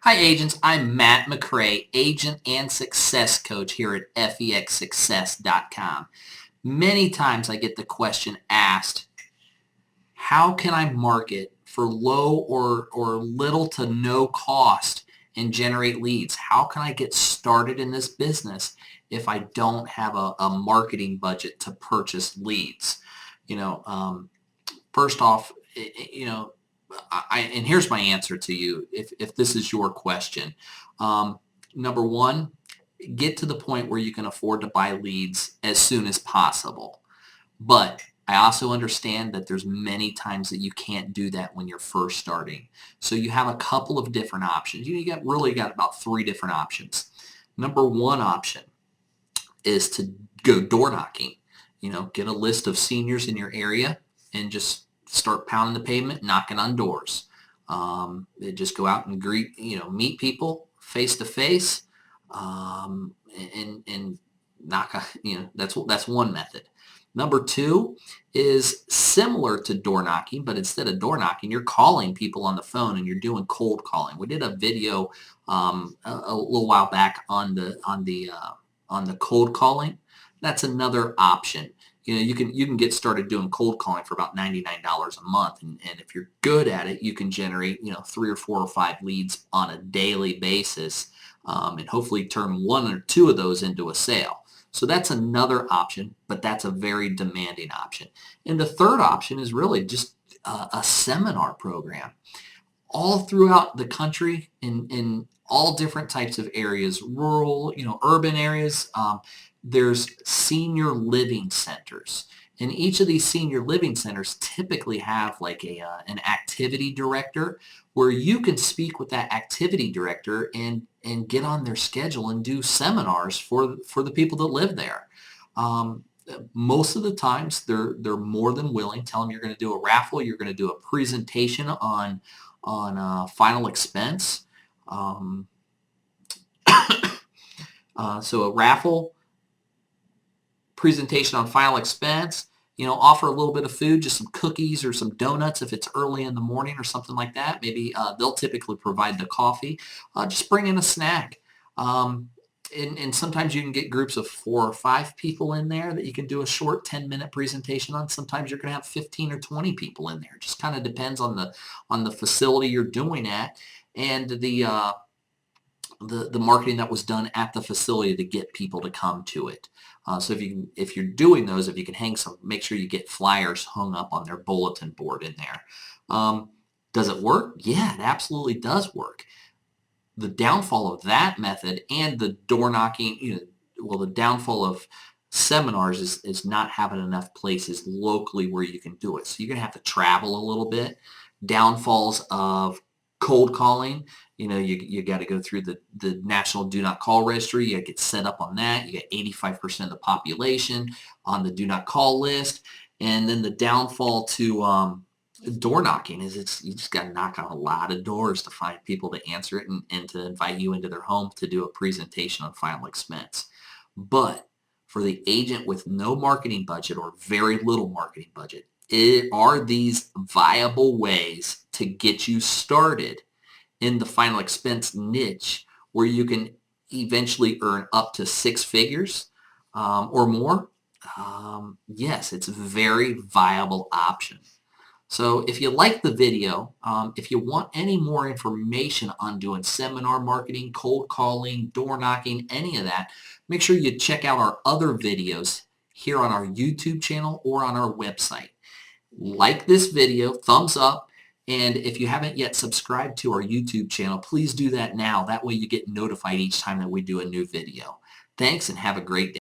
Hi agents, I'm Matt McCray, agent and success coach here at fexsuccess.com. Many times I get the question asked, how can I market for low or little to no cost and generate leads? How can I get started in this business if I don't have a marketing budget to purchase leads? You know, first off, and here's my answer to you if this is your question. Um, Number one, get to the point where you can afford to buy leads as soon as possible. But I also understand that there's many times that you can't do that when you're first starting. So you have a couple of different options. You got about three different options. Number one option is to go door knocking. Get a list of seniors in your area and just start pounding the pavement, knocking on doors. Just go out and meet people face to face, and knock. That's one method. Number two is similar to door knocking, but instead of door knocking, you're calling people on the phone and you're doing cold calling. We did a video a little while back on the cold calling. That's another option. You can get started doing cold calling for about $99 a month, and if you're good at it, you can generate 3 or 4 or 5 leads on a daily basis, and hopefully turn one or two of those into a sale. So that's another option, but that's a very demanding option. And the third option is really just a seminar program all throughout the country in all different types of areas, rural, urban areas. There's senior living centers. And each of these senior living centers typically have like an activity director where you can speak with that activity director and get on their schedule and do seminars for the people that live there. Um, Most of the times they're more than willing. Tell them you're going to do a raffle, you're going to do a presentation on final expense. Um, so a raffle, presentation on final expense. Offer a little bit of food, just some cookies or some donuts if it's early in the morning or something like that. Maybe they'll typically provide the coffee. Just bring in a snack. Um, and sometimes you can get groups of 4 or 5 people in there that you can do a short 10-minute presentation on. Sometimes you're going to have 15 or 20 people in there. It just kind of depends on the facility you're doing at and the marketing that was done at the facility to get people to come to it. So if you're doing those, if you can make sure you get flyers hung up on their bulletin board in there. Does it work? Yeah, it absolutely does work. The downfall of that method and the door knocking, the downfall of seminars is not having enough places locally where you can do it. So you're going to have to travel a little bit. Downfalls of cold calling, you got to go through the National Do Not Call Registry. You got to get set up on that. You get 85% of the population on the Do Not Call list. And then the downfall to door knocking is you just got to knock on a lot of doors to find people to answer it and to invite you into their home to do a presentation on final expense. But for the agent with no marketing budget or very little marketing budget, are these viable ways to get you started in the final expense niche where you can eventually earn up to 6 figures or more? Yes, it's a very viable option. So if you like the video, if you want any more information on doing seminar marketing, cold calling, door knocking, any of that, make sure you check out our other videos here on our YouTube channel or on our website. Like this video, thumbs up, and if you haven't yet subscribed to our YouTube channel, please do that now. That way you get notified each time that we do a new video. Thanks and have a great day.